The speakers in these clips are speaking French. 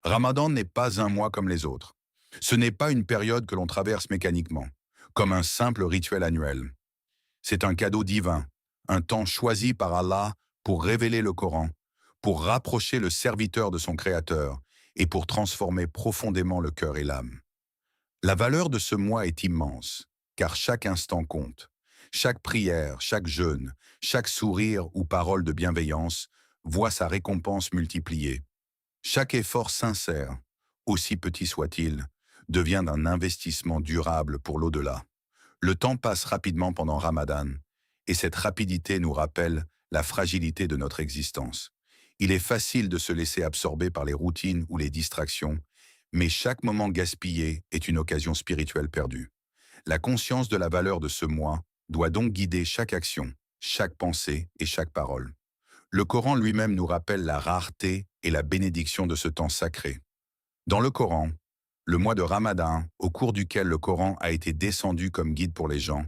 Ramadan n'est pas un mois comme les autres. Ce n'est pas une période que l'on traverse mécaniquement, comme un simple rituel annuel. C'est un cadeau divin, un temps choisi par Allah pour révéler le Coran, pour rapprocher le serviteur de son Créateur et pour transformer profondément le cœur et l'âme. La valeur de ce mois est immense, car chaque instant compte. Chaque prière, chaque jeûne, chaque sourire ou parole de bienveillance voit sa récompense multipliée. Chaque effort sincère, aussi petit soit-il, devient un investissement durable pour l'au-delà. Le temps passe rapidement pendant Ramadan, et cette rapidité nous rappelle la fragilité de notre existence. Il est facile de se laisser absorber par les routines ou les distractions, mais chaque moment gaspillé est une occasion spirituelle perdue. La conscience de la valeur de ce mois doit donc guider chaque action, chaque pensée et chaque parole. Le Coran lui-même nous rappelle la rareté et la bénédiction de ce temps sacré. Dans le Coran, le mois de Ramadan, au cours duquel le Coran a été descendu comme guide pour les gens,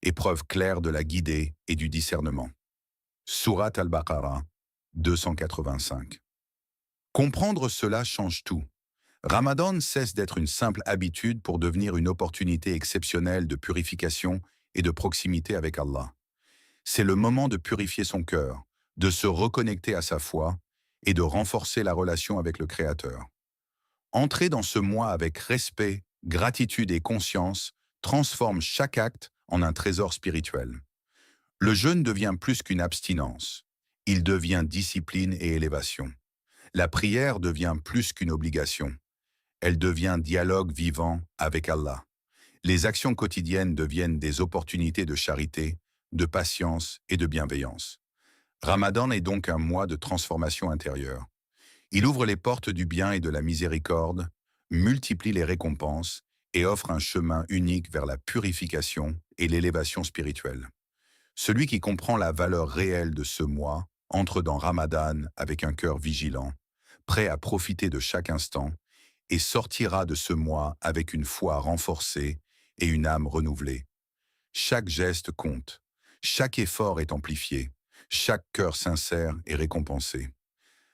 est preuve claire de la guidée et du discernement. Surat al-Baqarah 285. Comprendre cela change tout. Ramadan cesse d'être une simple habitude pour devenir une opportunité exceptionnelle de purification et de proximité avec Allah. C'est le moment de purifier son cœur, de se reconnecter à sa foi et de renforcer la relation avec le Créateur. Entrer dans ce mois avec respect, gratitude et conscience transforme chaque acte en un trésor spirituel. Le jeûne devient plus qu'une abstinence. Il devient discipline et élévation. La prière devient plus qu'une obligation. Elle devient dialogue vivant avec Allah. Les actions quotidiennes deviennent des opportunités de charité, de patience et de bienveillance. Ramadan est donc un mois de transformation intérieure. Il ouvre les portes du bien et de la miséricorde, multiplie les récompenses et offre un chemin unique vers la purification et l'élévation spirituelle. Celui qui comprend la valeur réelle de ce mois entre dans Ramadan avec un cœur vigilant, prêt à profiter de chaque instant, et sortira de ce mois avec une foi renforcée et une âme renouvelée. Chaque geste compte, chaque effort est amplifié, chaque cœur sincère est récompensé.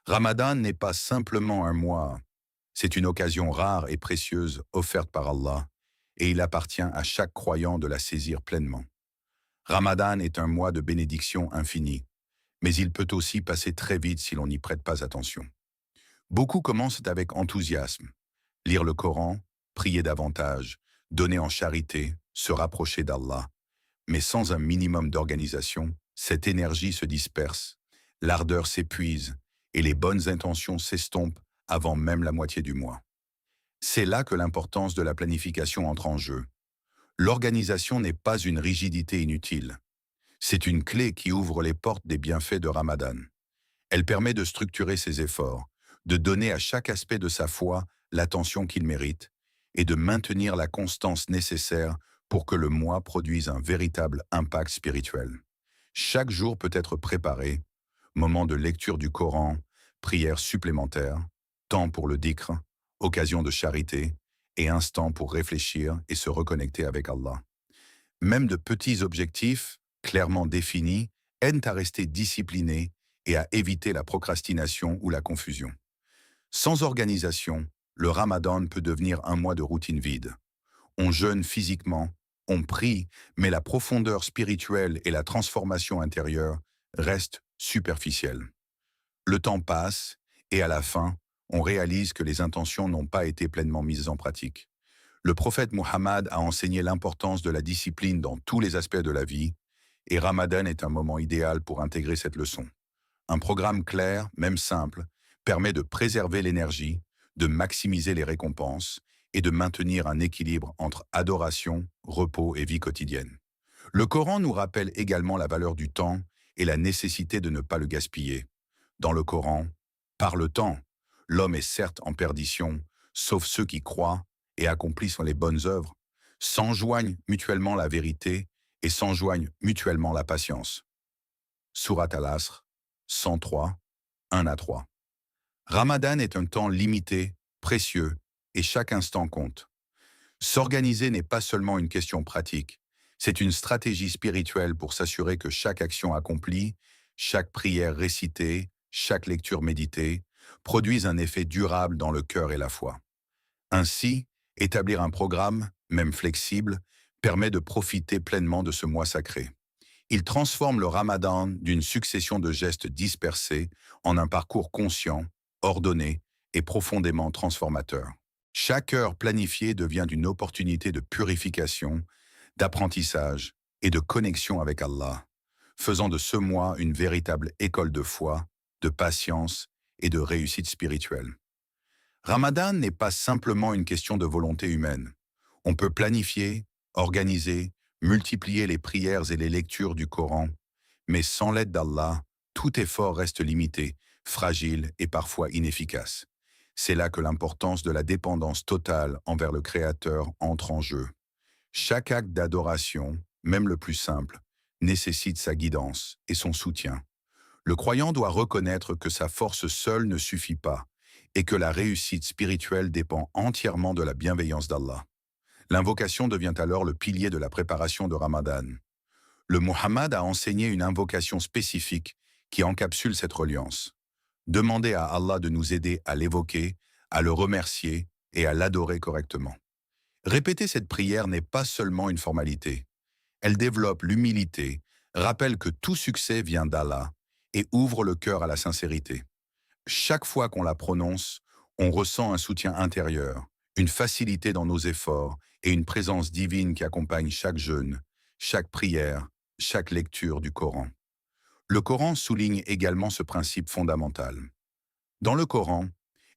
Ramadan n'est pas simplement un mois, c'est une occasion rare et précieuse offerte par Allah, et il appartient à chaque croyant de la saisir pleinement. Ramadan est un mois de bénédiction infinie, mais il peut aussi passer très vite si l'on n'y prête pas attention. Beaucoup commencent avec enthousiasme, lire le Coran, prier davantage, donner en charité, se rapprocher d'Allah. Mais sans un minimum d'organisation, cette énergie se disperse, l'ardeur s'épuise et les bonnes intentions s'estompent avant même la moitié du mois. C'est là que l'importance de la planification entre en jeu. L'organisation n'est pas une rigidité inutile. C'est une clé qui ouvre les portes des bienfaits de Ramadan. Elle permet de structurer ses efforts, de donner à chaque aspect de sa foi l'attention qu'il mérite et de maintenir la constance nécessaire pour que le mois produise un véritable impact spirituel. Chaque jour peut être préparé, moment de lecture du Coran, prière supplémentaire, temps pour le dhikr, occasion de charité et instant pour réfléchir et se reconnecter avec Allah. Même de petits objectifs, clairement définis, aident à rester disciplinés et à éviter la procrastination ou la confusion. Sans organisation, le Ramadan peut devenir un mois de routine vide. On jeûne physiquement, on prie, mais la profondeur spirituelle et la transformation intérieure restent superficielles. Le temps passe, et à la fin, on réalise que les intentions n'ont pas été pleinement mises en pratique. Le prophète Muhammad a enseigné l'importance de la discipline dans tous les aspects de la vie, et Ramadan est un moment idéal pour intégrer cette leçon. Un programme clair, même simple, permet de préserver l'énergie, de maximiser les récompenses et de maintenir un équilibre entre adoration, repos et vie quotidienne. Le Coran nous rappelle également la valeur du temps et la nécessité de ne pas le gaspiller. Dans le Coran, par le temps, l'homme est certes en perdition, sauf ceux qui croient et accomplissent les bonnes œuvres, s'enjoignent mutuellement la vérité et s'enjoignent mutuellement la patience. Surat al-Asr 103, 1 à 3. Ramadan est un temps limité, précieux, et chaque instant compte. S'organiser n'est pas seulement une question pratique, c'est une stratégie spirituelle pour s'assurer que chaque action accomplie, chaque prière récitée, chaque lecture méditée, produisent un effet durable dans le cœur et la foi. Ainsi, établir un programme, même flexible, permet de profiter pleinement de ce mois sacré. Il transforme le Ramadan d'une succession de gestes dispersés en un parcours conscient, ordonné et profondément transformateur. Chaque heure planifiée devient une opportunité de purification, d'apprentissage et de connexion avec Allah, faisant de ce mois une véritable école de foi, de patience et de réussite spirituelle. Ramadan n'est pas simplement une question de volonté humaine. On peut planifier, organiser, multiplier les prières et les lectures du Coran, mais sans l'aide d'Allah, tout effort reste limité, fragile et parfois inefficace. C'est là que l'importance de la dépendance totale envers le Créateur entre en jeu. Chaque acte d'adoration, même le plus simple, nécessite sa guidance et son soutien. Le croyant doit reconnaître que sa force seule ne suffit pas et que la réussite spirituelle dépend entièrement de la bienveillance d'Allah. L'invocation devient alors le pilier de la préparation de Ramadan. Le Muhammad a enseigné une invocation spécifique qui encapsule cette reliance. Demandez à Allah de nous aider à l'évoquer, à le remercier et à l'adorer correctement. Répéter cette prière n'est pas seulement une formalité. Elle développe l'humilité, rappelle que tout succès vient d'Allah et ouvre le cœur à la sincérité. Chaque fois qu'on la prononce, on ressent un soutien intérieur, une facilité dans nos efforts et une présence divine qui accompagne chaque jeûne, chaque prière, chaque lecture du Coran. Le Coran souligne également ce principe fondamental. Dans le Coran,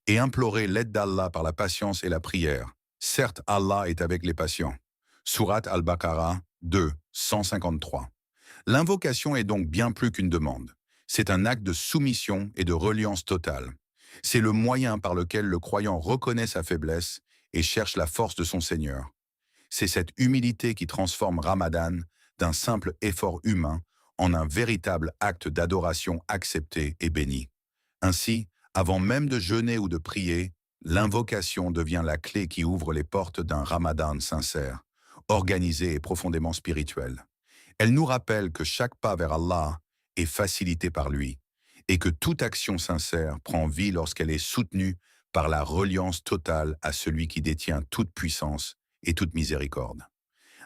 et implorer l'aide d'Allah par la patience et la prière. Certes, Allah est avec les patients. Sourate Al-Baqarah 2, 153. L'invocation est donc bien plus qu'une demande. C'est un acte de soumission et de reliance totale. C'est le moyen par lequel le croyant reconnaît sa faiblesse et cherche la force de son Seigneur. C'est cette humilité qui transforme Ramadan d'un simple effort humain en un véritable acte d'adoration accepté et béni. Ainsi, avant même de jeûner ou de prier, l'invocation devient la clé qui ouvre les portes d'un Ramadan sincère, organisé et profondément spirituel. Elle nous rappelle que chaque pas vers Allah est facilité par lui et que toute action sincère prend vie lorsqu'elle est soutenue par la reliance totale à celui qui détient toute puissance et toute miséricorde.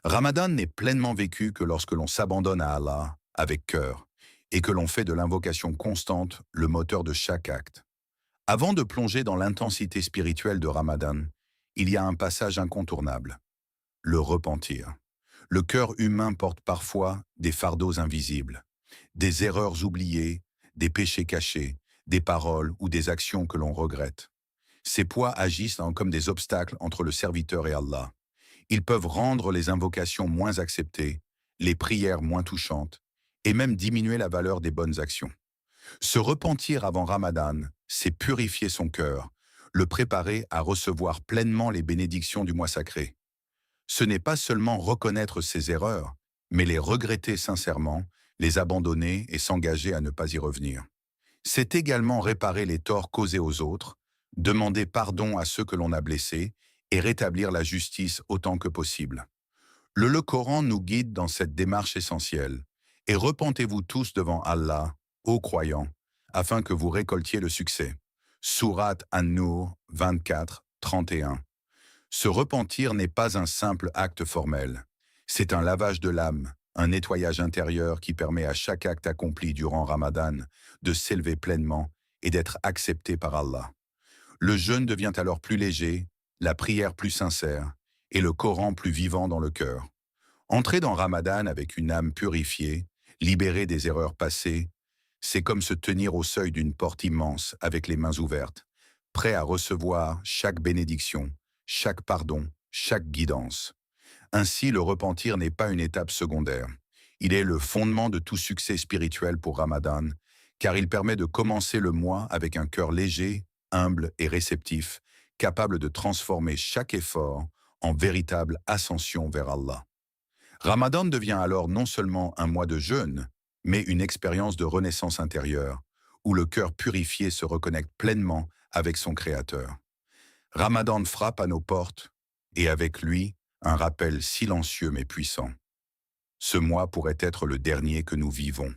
Ramadan n'est pleinement vécu que lorsque l'on s'abandonne à Allah avec cœur et que l'on fait de l'invocation constante le moteur de chaque acte. Avant de plonger dans l'intensité spirituelle de Ramadan, il y a un passage incontournable, le repentir. Le cœur humain porte parfois des fardeaux invisibles, des erreurs oubliées, des péchés cachés, des paroles ou des actions que l'on regrette. Ces poids agissent comme des obstacles entre le serviteur et Allah. Ils peuvent rendre les invocations moins acceptées, les prières moins touchantes, et même diminuer la valeur des bonnes actions. Se repentir avant Ramadan, c'est purifier son cœur, le préparer à recevoir pleinement les bénédictions du mois sacré. Ce n'est pas seulement reconnaître ses erreurs, mais les regretter sincèrement, les abandonner et s'engager à ne pas y revenir. C'est également réparer les torts causés aux autres, demander pardon à ceux que l'on a blessés et rétablir la justice autant que possible. Le Coran nous guide dans cette démarche essentielle. Et repentez-vous tous devant Allah, ô croyants, afin que vous récoltiez le succès. Sourate An-Nur 24, 31. Se repentir n'est pas un simple acte formel. C'est un lavage de l'âme, un nettoyage intérieur qui permet à chaque acte accompli durant Ramadan de s'élever pleinement et d'être accepté par Allah. Le jeûne devient alors plus léger, la prière plus sincère et le Coran plus vivant dans le cœur. Entrer dans Ramadan avec une âme purifiée, libérée des erreurs passées, c'est comme se tenir au seuil d'une porte immense avec les mains ouvertes, prêt à recevoir chaque bénédiction, chaque pardon, chaque guidance. Ainsi, le repentir n'est pas une étape secondaire. Il est le fondement de tout succès spirituel pour Ramadan, car il permet de commencer le mois avec un cœur léger, humble et réceptif, capable de transformer chaque effort en véritable ascension vers Allah. Ramadan devient alors non seulement un mois de jeûne, mais une expérience de renaissance intérieure, où le cœur purifié se reconnecte pleinement avec son Créateur. Ramadan frappe à nos portes, et avec lui, un rappel silencieux mais puissant. Ce mois pourrait être le dernier que nous vivons.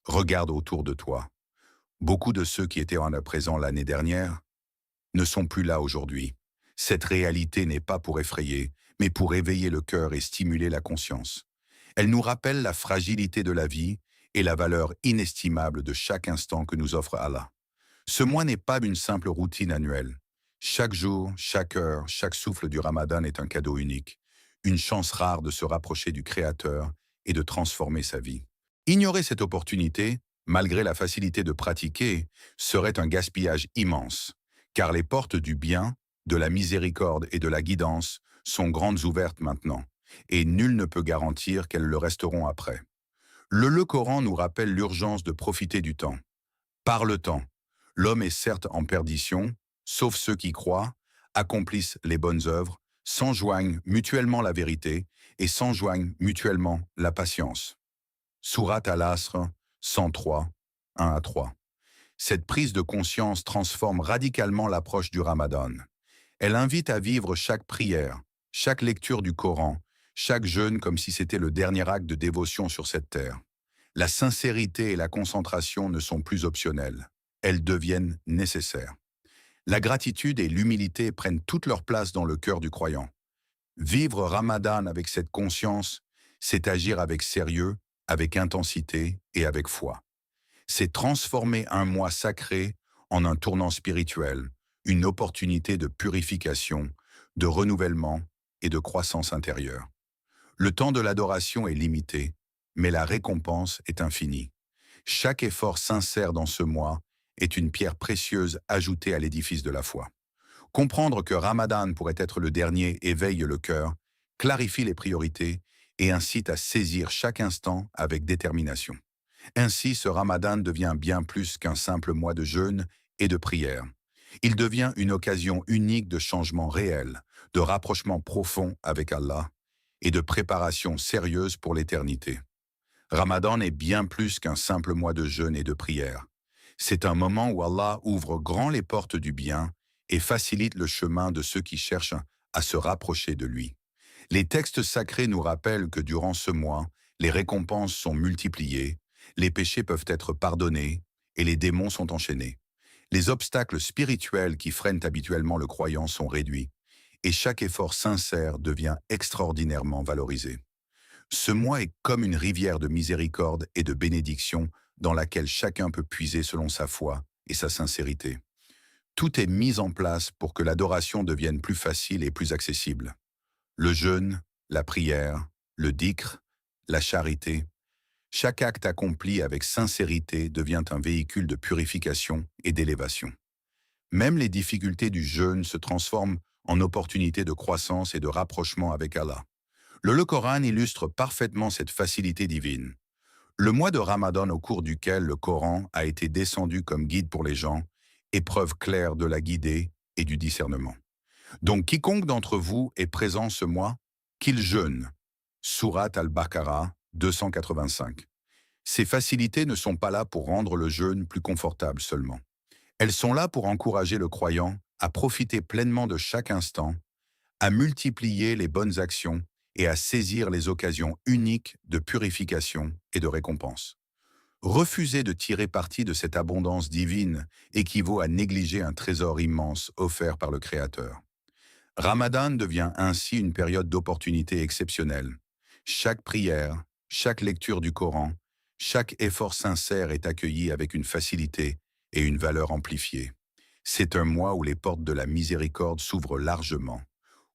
Regarde autour de toi. Beaucoup de ceux qui étaient en présent l'année dernière ne sont plus là aujourd'hui. Cette réalité n'est pas pour effrayer, mais pour éveiller le cœur et stimuler la conscience. Elle nous rappelle la fragilité de la vie et la valeur inestimable de chaque instant que nous offre Allah. Ce mois n'est pas une simple routine annuelle. Chaque jour, chaque heure, chaque souffle du Ramadan est un cadeau unique, une chance rare de se rapprocher du Créateur et de transformer sa vie. Ignorer cette opportunité, malgré la facilité de pratiquer, serait un gaspillage immense, car les portes du bien, de la miséricorde et de la guidance sont grandes ouvertes maintenant, et nul ne peut garantir qu'elles le resteront après. Le Coran nous rappelle l'urgence de profiter du temps. Par le temps, l'homme est certes en perdition, sauf ceux qui croient, accomplissent les bonnes œuvres, s'enjoignent mutuellement la vérité et s'enjoignent mutuellement la patience. Sourate Al-Asr 103, 1 à 3. Cette prise de conscience transforme radicalement l'approche du Ramadan. Elle invite à vivre chaque prière, chaque lecture du Coran, chaque jeûne comme si c'était le dernier acte de dévotion sur cette terre. La sincérité et la concentration ne sont plus optionnelles. Elles deviennent nécessaires. La gratitude et l'humilité prennent toute leur place dans le cœur du croyant. Vivre Ramadan avec cette conscience, c'est agir avec sérieux, avec intensité et avec foi. C'est transformer un mois sacré en un tournant spirituel, une opportunité de purification, de renouvellement et de croissance intérieure. Le temps de l'adoration est limité, mais la récompense est infinie. Chaque effort sincère dans ce mois est une pierre précieuse ajoutée à l'édifice de la foi. Comprendre que Ramadan pourrait être le dernier éveille le cœur, clarifie les priorités et incite à saisir chaque instant avec détermination. Ainsi, ce Ramadan devient bien plus qu'un simple mois de jeûne et de prière. Il devient une occasion unique de changement réel, de rapprochement profond avec Allah et de préparation sérieuse pour l'éternité. Ramadan est bien plus qu'un simple mois de jeûne et de prière. C'est un moment où Allah ouvre grand les portes du bien et facilite le chemin de ceux qui cherchent à se rapprocher de lui. Les textes sacrés nous rappellent que durant ce mois, les récompenses sont multipliées, les péchés peuvent être pardonnés et les démons sont enchaînés. Les obstacles spirituels qui freinent habituellement le croyant sont réduits et chaque effort sincère devient extraordinairement valorisé. Ce mois est comme une rivière de miséricorde et de bénédiction dans laquelle chacun peut puiser selon sa foi et sa sincérité. Tout est mis en place pour que l'adoration devienne plus facile et plus accessible. Le jeûne, la prière, le dhikr, la charité, chaque acte accompli avec sincérité devient un véhicule de purification et d'élévation. Même les difficultés du jeûne se transforment en opportunités de croissance et de rapprochement avec Allah. Le Coran illustre parfaitement cette facilité divine. Le mois de Ramadan au cours duquel le Coran a été descendu comme guide pour les gens, est preuve claire de la guidée et du discernement. Donc quiconque d'entre vous est présent ce mois, qu'il jeûne. Sourate Al-Baqarah 285. Ces facilités ne sont pas là pour rendre le jeûne plus confortable seulement. Elles sont là pour encourager le croyant à profiter pleinement de chaque instant, à multiplier les bonnes actions et à saisir les occasions uniques de purification et de récompense. Refuser de tirer parti de cette abondance divine équivaut à négliger un trésor immense offert par le Créateur. Ramadan devient ainsi une période d'opportunité exceptionnelle. Chaque prière, chaque lecture du Coran, chaque effort sincère est accueilli avec une facilité et une valeur amplifiée. C'est un mois où les portes de la miséricorde s'ouvrent largement,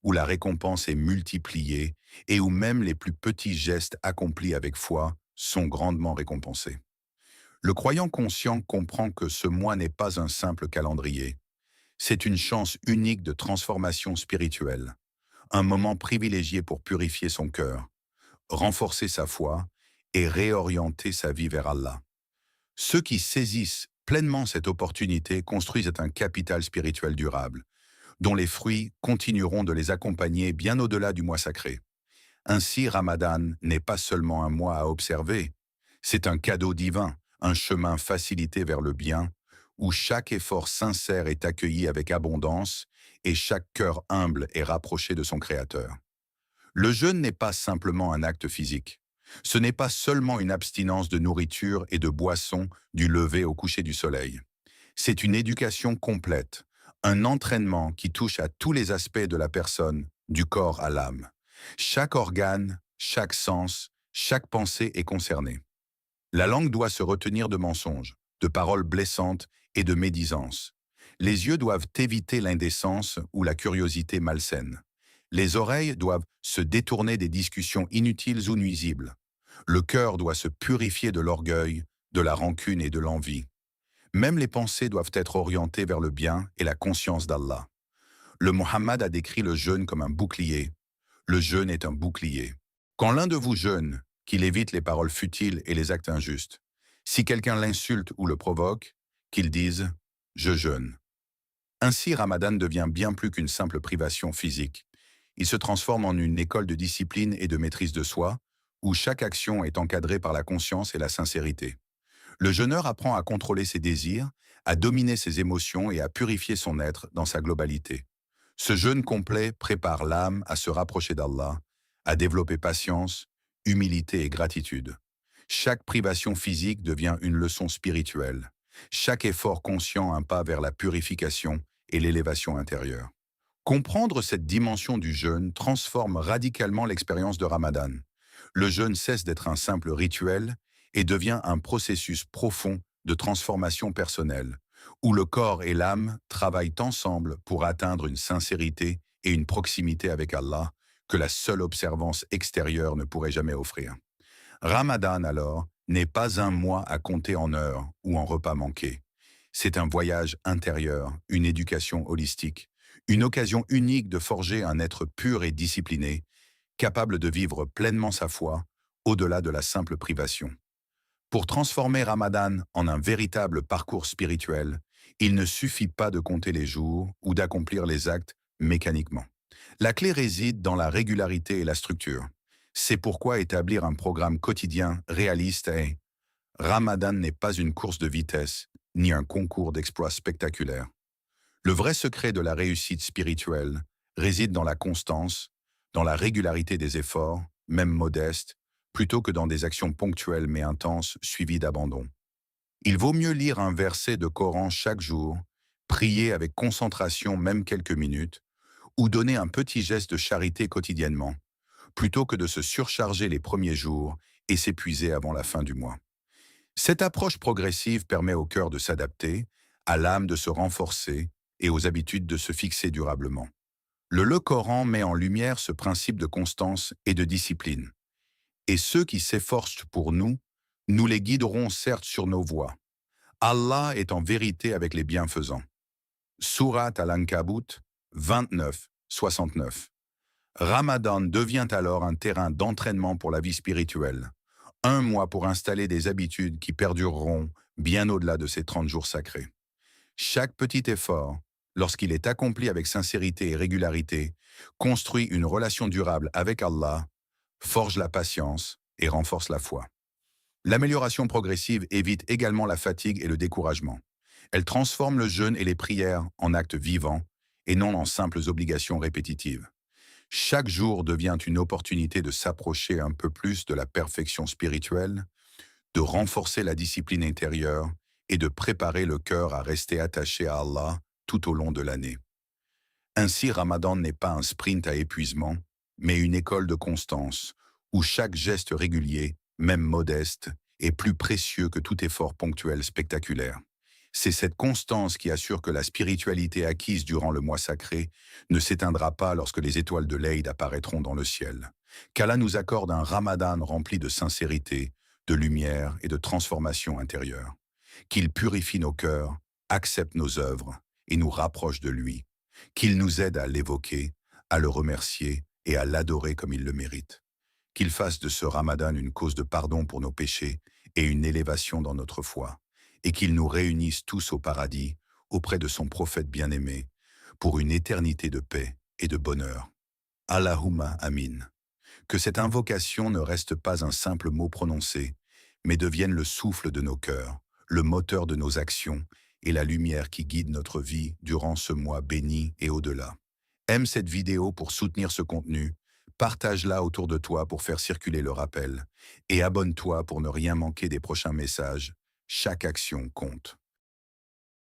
où la récompense est multipliée et où même les plus petits gestes accomplis avec foi sont grandement récompensés. Le croyant conscient comprend que ce mois n'est pas un simple calendrier. C'est une chance unique de transformation spirituelle, un moment privilégié pour purifier son cœur, renforcer sa foi et réorienter sa vie vers Allah. Ceux qui saisissent pleinement cette opportunité construisent un capital spirituel durable, dont les fruits continueront de les accompagner bien au-delà du mois sacré. Ainsi, Ramadan n'est pas seulement un mois à observer, c'est un cadeau divin, un chemin facilité vers le bien, où chaque effort sincère est accueilli avec abondance et chaque cœur humble est rapproché de son Créateur. Le jeûne n'est pas simplement un acte physique. Ce n'est pas seulement une abstinence de nourriture et de boissons du lever au coucher du soleil. C'est une éducation complète, un entraînement qui touche à tous les aspects de la personne, du corps à l'âme. Chaque organe, chaque sens, chaque pensée est concernée. La langue doit se retenir de mensonges, de paroles blessantes et de médisances. Les yeux doivent éviter l'indécence ou la curiosité malsaine. Les oreilles doivent se détourner des discussions inutiles ou nuisibles. Le cœur doit se purifier de l'orgueil, de la rancune et de l'envie. Même les pensées doivent être orientées vers le bien et la conscience d'Allah. Le Muhammad a décrit le jeûne comme un bouclier. Le jeûne est un bouclier. Quand l'un de vous jeûne, qu'il évite les paroles futiles et les actes injustes. Si quelqu'un l'insulte ou le provoque, qu'il dise « je jeûne ». Ainsi, Ramadan devient bien plus qu'une simple privation physique. Il se transforme en une école de discipline et de maîtrise de soi, où chaque action est encadrée par la conscience et la sincérité. Le jeûneur apprend à contrôler ses désirs, à dominer ses émotions et à purifier son être dans sa globalité. Ce jeûne complet prépare l'âme à se rapprocher d'Allah, à développer patience, humilité et gratitude. Chaque privation physique devient une leçon spirituelle. Chaque effort conscient un pas vers la purification et l'élévation intérieure. Comprendre cette dimension du jeûne transforme radicalement l'expérience de Ramadan. Le jeûne cesse d'être un simple rituel et devient un processus profond de transformation personnelle, où le corps et l'âme travaillent ensemble pour atteindre une sincérité et une proximité avec Allah que la seule observance extérieure ne pourrait jamais offrir. Ramadan, alors, n'est pas un mois à compter en heures ou en repas manqués. C'est un voyage intérieur, une éducation holistique, une occasion unique de forger un être pur et discipliné, capable de vivre pleinement sa foi, au-delà de la simple privation. Pour transformer Ramadan en un véritable parcours spirituel, il ne suffit pas de compter les jours ou d'accomplir les actes mécaniquement. La clé réside dans la régularité et la structure. C'est pourquoi établir un programme quotidien réaliste est Ramadan n'est pas une course de vitesse, ni un concours d'exploits spectaculaires. Le vrai secret de la réussite spirituelle réside dans la constance, dans la régularité des efforts, même modestes, plutôt que dans des actions ponctuelles mais intenses suivies d'abandon. Il vaut mieux lire un verset de Coran chaque jour, prier avec concentration même quelques minutes, ou donner un petit geste de charité quotidiennement, plutôt que de se surcharger les premiers jours et s'épuiser avant la fin du mois. Cette approche progressive permet au cœur de s'adapter, à l'âme de se renforcer et aux habitudes de se fixer durablement. Le Coran met en lumière ce principe de constance et de discipline. Et ceux qui s'efforcent pour nous, nous les guiderons certes sur nos voies. Allah est en vérité avec les bienfaisants. Surat Al-Ankabut 29, 69. Ramadan devient alors un terrain d'entraînement pour la vie spirituelle. Un mois pour installer des habitudes qui perdureront bien au-delà de ces 30 jours sacrés. Chaque petit effort, lorsqu'il est accompli avec sincérité et régularité, construit une relation durable avec Allah, forge la patience et renforce la foi. L'amélioration progressive évite également la fatigue et le découragement. Elle transforme le jeûne et les prières en actes vivants et non en simples obligations répétitives. Chaque jour devient une opportunité de s'approcher un peu plus de la perfection spirituelle, de renforcer la discipline intérieure et de préparer le cœur à rester attaché à Allah tout au long de l'année. Ainsi, Ramadan n'est pas un sprint à épuisement, mais une école de constance, où chaque geste régulier, même modeste, est plus précieux que tout effort ponctuel spectaculaire. C'est cette constance qui assure que la spiritualité acquise durant le mois sacré ne s'éteindra pas lorsque les étoiles de l'Eid apparaîtront dans le ciel. Qu'Allah nous accorde un Ramadan rempli de sincérité, de lumière et de transformation intérieure. Qu'il purifie nos cœurs, accepte nos œuvres et nous rapproche de lui. Qu'il nous aide à l'évoquer, à le remercier et à l'adorer comme il le mérite. Qu'il fasse de ce Ramadan une cause de pardon pour nos péchés et une élévation dans notre foi. Et qu'il nous réunisse tous au paradis, auprès de son prophète bien-aimé, pour une éternité de paix et de bonheur. Allahumma amin. Que cette invocation ne reste pas un simple mot prononcé, mais devienne le souffle de nos cœurs, le moteur de nos actions et la lumière qui guide notre vie durant ce mois béni et au-delà. Aime cette vidéo pour soutenir ce contenu, Partage-la autour de toi pour faire circuler le rappel. Et abonne-toi pour ne rien manquer des prochains messages. Chaque action compte.